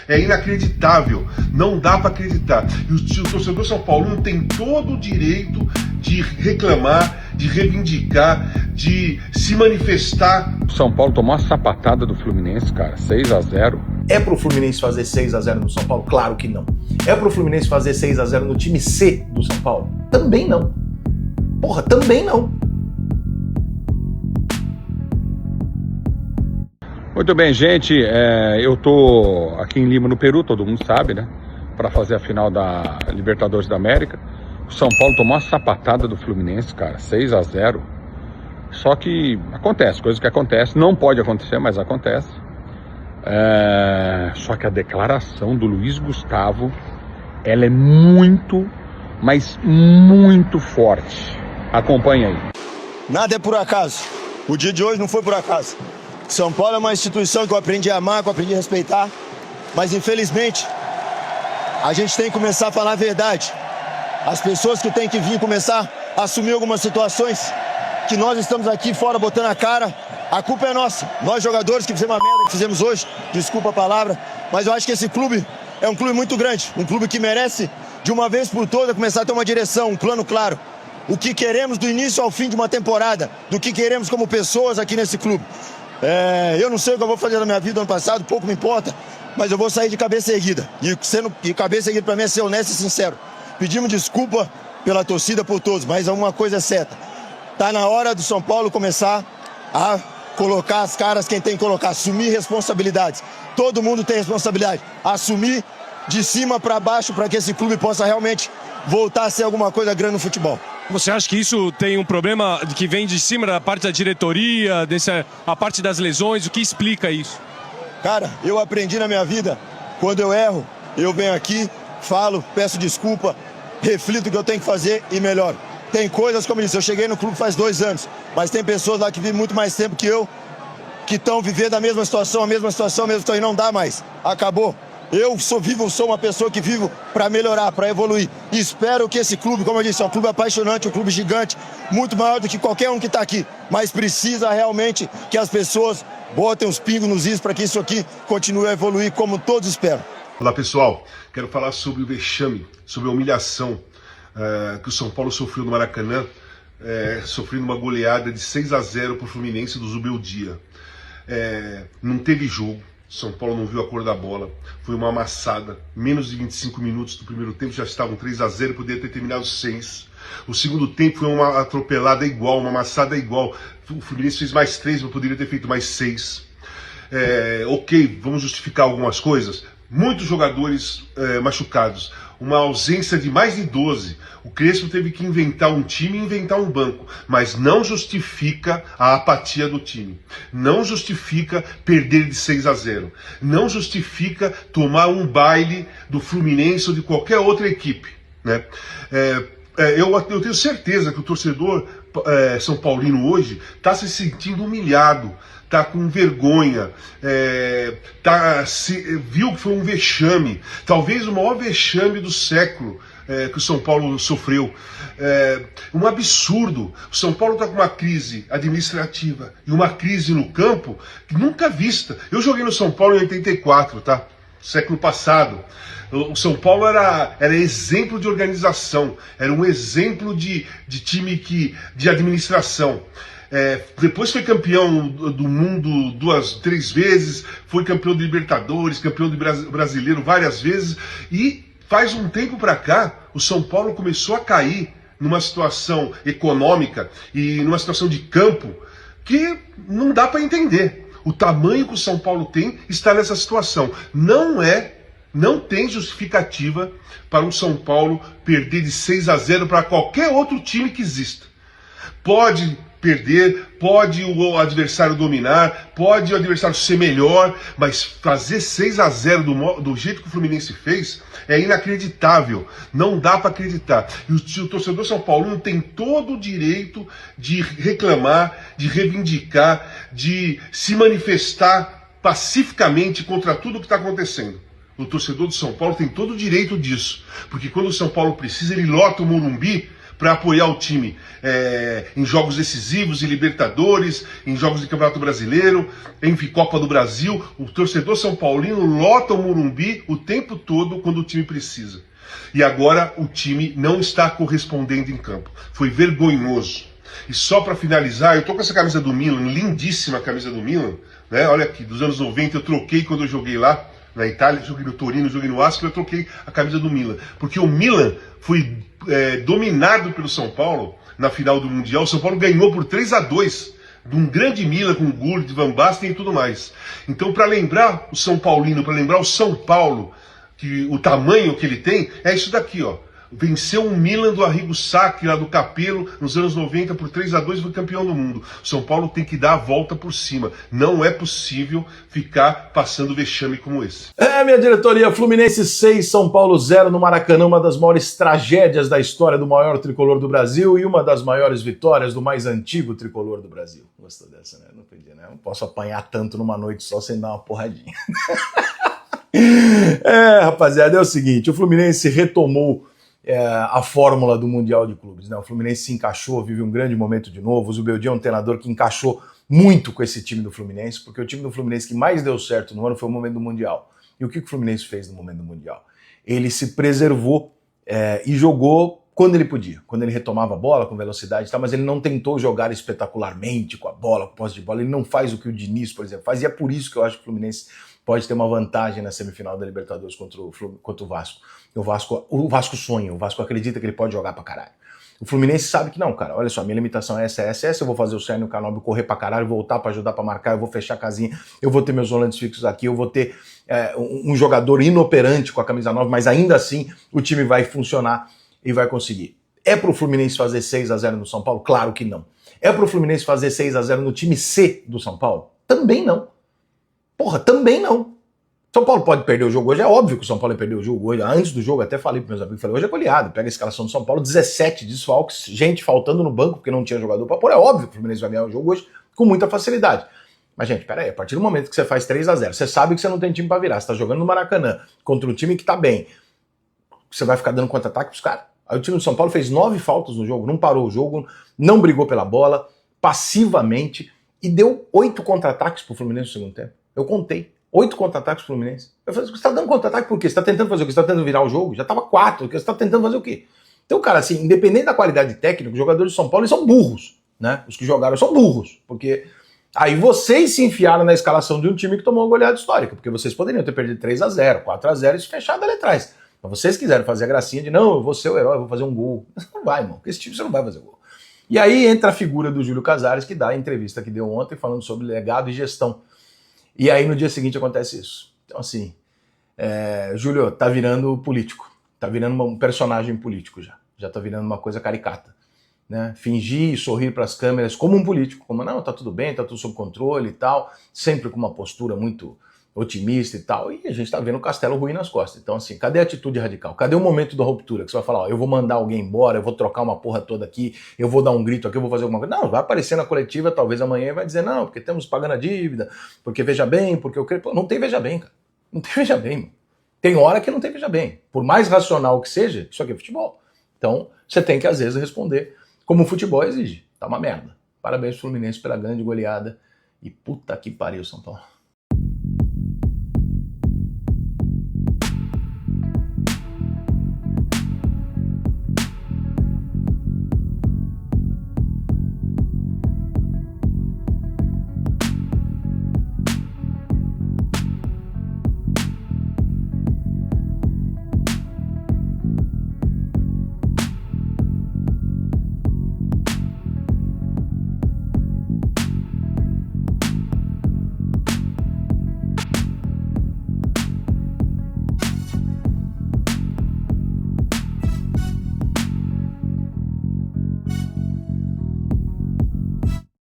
É inacreditável, não dá para acreditar. E o torcedor São Paulino tem todo o direito de reclamar, de reivindicar, de se manifestar. O São Paulo tomou uma sapatada do Fluminense, cara, 6-0. É pro Fluminense fazer 6-0 no São Paulo? Claro que não. É pro Fluminense fazer 6-0 no time C do São Paulo? Também não. Porra, também não. Muito bem, gente, eu tô aqui em Lima, no Peru, todo mundo sabe, né? Para fazer a final da Libertadores da América. O São Paulo tomou uma sapatada do Fluminense, cara, 6-0. Só que acontece, coisa que acontece, não pode acontecer, mas acontece. Só que a declaração do Luiz Gustavo, ela é muito, mas muito forte. Acompanha aí. Nada é por acaso. O dia de hoje não foi por acaso. São Paulo é uma instituição que eu aprendi a amar, que eu aprendi a respeitar. Mas infelizmente, a gente tem que começar a falar a verdade. As pessoas que têm que vir começar a assumir algumas situações que nós estamos aqui fora botando a cara. A culpa é nossa. Nós jogadores que fizemos a merda que fizemos hoje, desculpa a palavra, mas eu acho que esse clube é um clube muito grande. Um clube que merece, de uma vez por todas, começar a ter uma direção, um plano claro. O que queremos do início ao fim de uma temporada, do que queremos como pessoas aqui nesse clube. Eu não sei o que eu vou fazer na minha vida no ano passado, pouco me importa, mas eu vou sair de cabeça erguida. E cabeça erguida para mim é ser honesto e sincero. Pedimos desculpa pela torcida, por todos, mas uma coisa é certa. Tá na hora do São Paulo começar a colocar as caras quem tem que colocar, assumir responsabilidades. Todo mundo tem responsabilidade. Assumir de cima para baixo para que esse clube possa realmente voltar a ser alguma coisa grande no futebol. Você acha que isso tem um problema que vem de cima da parte da diretoria, a parte das lesões? O que explica isso? Cara, eu aprendi na minha vida, quando eu erro, eu venho aqui, falo, peço desculpa, reflito o que eu tenho que fazer e melhoro. Tem coisas, como eu disse, eu cheguei no clube faz 2 anos, mas tem pessoas lá que vivem muito mais tempo que eu, que estão vivendo a mesma situação, e não dá mais. Acabou. Eu sou uma pessoa que vivo para melhorar, para evoluir. E espero que esse clube, como eu disse, é um clube apaixonante, um clube gigante, muito maior do que qualquer um que está aqui. Mas precisa realmente que as pessoas botem os pingos nos is para que isso aqui continue a evoluir como todos esperam. Olá pessoal, quero falar sobre o vexame, sobre a humilhação que o São Paulo sofreu no Maracanã, sofrendo uma goleada de 6-0 para o Fluminense do Zubeldia. Não teve jogo. São Paulo não viu a cor da bola, foi uma amassada, menos de 25 minutos do primeiro tempo já estavam 3-0, poderia ter terminado 6. O segundo tempo foi uma atropelada igual, uma amassada igual, o Fluminense fez mais 3, mas poderia ter feito mais 6. Ok, vamos justificar algumas coisas, muitos jogadores machucados, uma ausência de mais de 12, o Crespo teve que inventar um time e inventar um banco, mas não justifica a apatia do time, não justifica perder de 6-0, não justifica tomar um baile do Fluminense ou de qualquer outra equipe, né? Eu tenho certeza que o torcedor São Paulino hoje está se sentindo humilhado, está com vergonha, viu que foi um vexame, talvez o maior vexame do século que o São Paulo sofreu. Um absurdo. O São Paulo está com uma crise administrativa e uma crise no campo que nunca vista. Eu joguei no São Paulo em 84, tá? Século passado. O São Paulo era exemplo de organização, era um exemplo de time de administração. Depois foi campeão do mundo 2-3 vezes, foi campeão de Libertadores, campeão de brasileiro várias vezes, e faz um tempo para cá o São Paulo começou a cair numa situação econômica e numa situação de campo que não dá para entender. O tamanho que o São Paulo tem está nessa situação. Não tem justificativa para o São Paulo perder de 6-0 para qualquer outro time que exista. Pode perder, pode o adversário dominar, pode o adversário ser melhor, mas fazer 6-0 do jeito que o Fluminense fez é inacreditável, não dá para acreditar. E o torcedor São Paulino tem todo o direito de reclamar, de reivindicar, de se manifestar pacificamente contra tudo que está acontecendo. O torcedor do São Paulo tem todo o direito disso, porque quando o São Paulo precisa, ele lota o Morumbi para apoiar o time em jogos decisivos, em Libertadores, em jogos de Campeonato Brasileiro, enfim, Copa do Brasil. O torcedor são paulino lota o Morumbi o tempo todo quando o time precisa. E agora o time não está correspondendo em campo. Foi vergonhoso. E só para finalizar, eu tô com essa camisa do Milan, lindíssima camisa do Milan, né? Olha aqui, dos anos 90 eu troquei quando eu joguei lá na Itália, joguei no Torino, joguei no Ascoli, eu troquei a camisa do Milan. Porque o Milan foi dominado pelo São Paulo na final do Mundial. O São Paulo ganhou por 3-2 de um grande Milan com Gullit, Van Basten e tudo mais. Então, para lembrar o São Paulino, para lembrar o São Paulo, que o tamanho que ele tem, é isso daqui, ó. Venceu o Milan do Arrigo Sacchi, lá do Capello, nos anos 90 por 3-2 e foi campeão do mundo. O São Paulo tem que dar a volta por cima. Não é possível ficar passando vexame como esse. Minha diretoria, Fluminense 6, São Paulo 0 no Maracanã, uma das maiores tragédias da história do maior tricolor do Brasil e uma das maiores vitórias do mais antigo tricolor do Brasil. Gostou dessa, né? Não podia, né? Não posso apanhar tanto numa noite só sem dar uma porradinha. Rapaziada, é o seguinte, o Fluminense retomou a fórmula do Mundial de Clubes, né? O Fluminense se encaixou, vive um grande momento de novo. O Zubeldia é um treinador que encaixou muito com esse time do Fluminense, porque o time do Fluminense que mais deu certo no ano foi o momento do Mundial. E o que o Fluminense fez no momento do Mundial? Ele se preservou e jogou quando ele podia, quando ele retomava a bola com velocidade e tal, mas ele não tentou jogar espetacularmente com a bola, com posse de bola. Ele não faz o que o Diniz, por exemplo, faz, e é por isso que eu acho que o Fluminense pode ter uma vantagem na semifinal da Libertadores contra o Vasco. O Vasco sonha, o Vasco acredita que ele pode jogar pra caralho. O Fluminense sabe que não, cara, olha só, minha limitação é essa, eu vou fazer o Sérgio Canóbio correr pra caralho, voltar pra ajudar pra marcar, eu vou fechar a casinha, eu vou ter meus volantes fixos aqui, eu vou ter um jogador inoperante com a camisa 9, mas ainda assim o time vai funcionar e vai conseguir. É pro Fluminense fazer 6-0 no São Paulo? Claro que não. É pro Fluminense fazer 6-0 no time C do São Paulo? Também não. Porra, também não. São Paulo pode perder o jogo hoje, é óbvio que o São Paulo ia perder o jogo hoje. Antes do jogo, até falei para meus amigos, falei, hoje é goleado, pega a escalação do São Paulo, 17 desfalques, gente faltando no banco porque não tinha jogador para pôr, é óbvio que o Fluminense vai ganhar o jogo hoje com muita facilidade. Mas, gente, peraí, a partir do momento que você faz 3-0, você sabe que você não tem time para virar, você tá jogando no Maracanã contra um time que tá bem, você vai ficar dando contra-ataque pros caras? Aí o time do São Paulo fez 9 faltas no jogo, não parou o jogo, não brigou pela bola, passivamente, e deu 8 contra-ataques pro Fluminense no segundo tempo. Eu contei. 8 contra-ataques pro Fluminense. Eu falei, você tá dando contra-ataque por quê? Você tá tentando fazer o quê? Você tá tentando virar o jogo? Já tava 4, você tá tentando fazer o quê? Então, cara, assim, independente da qualidade técnica, os jogadores de São Paulo, eles são burros, né? Os que jogaram são burros, porque aí vocês se enfiaram na escalação de um time que tomou uma goleada histórica, porque vocês poderiam ter perdido 3-0, 4-0 e se fechado ali atrás. Mas vocês quiseram fazer a gracinha de, não, eu vou ser o herói, eu vou fazer um gol. Não vai, irmão, porque esse time você não vai fazer gol. E aí entra a figura do Júlio Casares, que dá a entrevista que deu ontem falando sobre legado e gestão. E aí no dia seguinte acontece isso. Então assim, Júlio tá virando político, tá virando um personagem político já tá virando uma coisa caricata, né? Fingir e sorrir para as câmeras como um político, como não, tá tudo bem, tá tudo sob controle e tal, sempre com uma postura muito otimista e tal, e a gente tá vendo o castelo ruim nas costas. Então assim, cadê a atitude radical? Cadê o momento da ruptura? Que você vai falar, ó, eu vou mandar alguém embora, eu vou trocar uma porra toda aqui, eu vou dar um grito aqui, eu vou fazer alguma coisa. Não, vai aparecer na coletiva talvez amanhã e vai dizer, não, porque temos pagando a dívida, porque veja bem, porque eu creio... Pô, não tem veja bem, cara. Não tem veja bem, mano. Tem hora que não tem veja bem. Por mais racional que seja, isso aqui é futebol. Então, você tem que às vezes responder como o futebol exige. Tá uma merda. Parabéns pro Fluminense pela grande goleada e puta que pariu, São Paulo.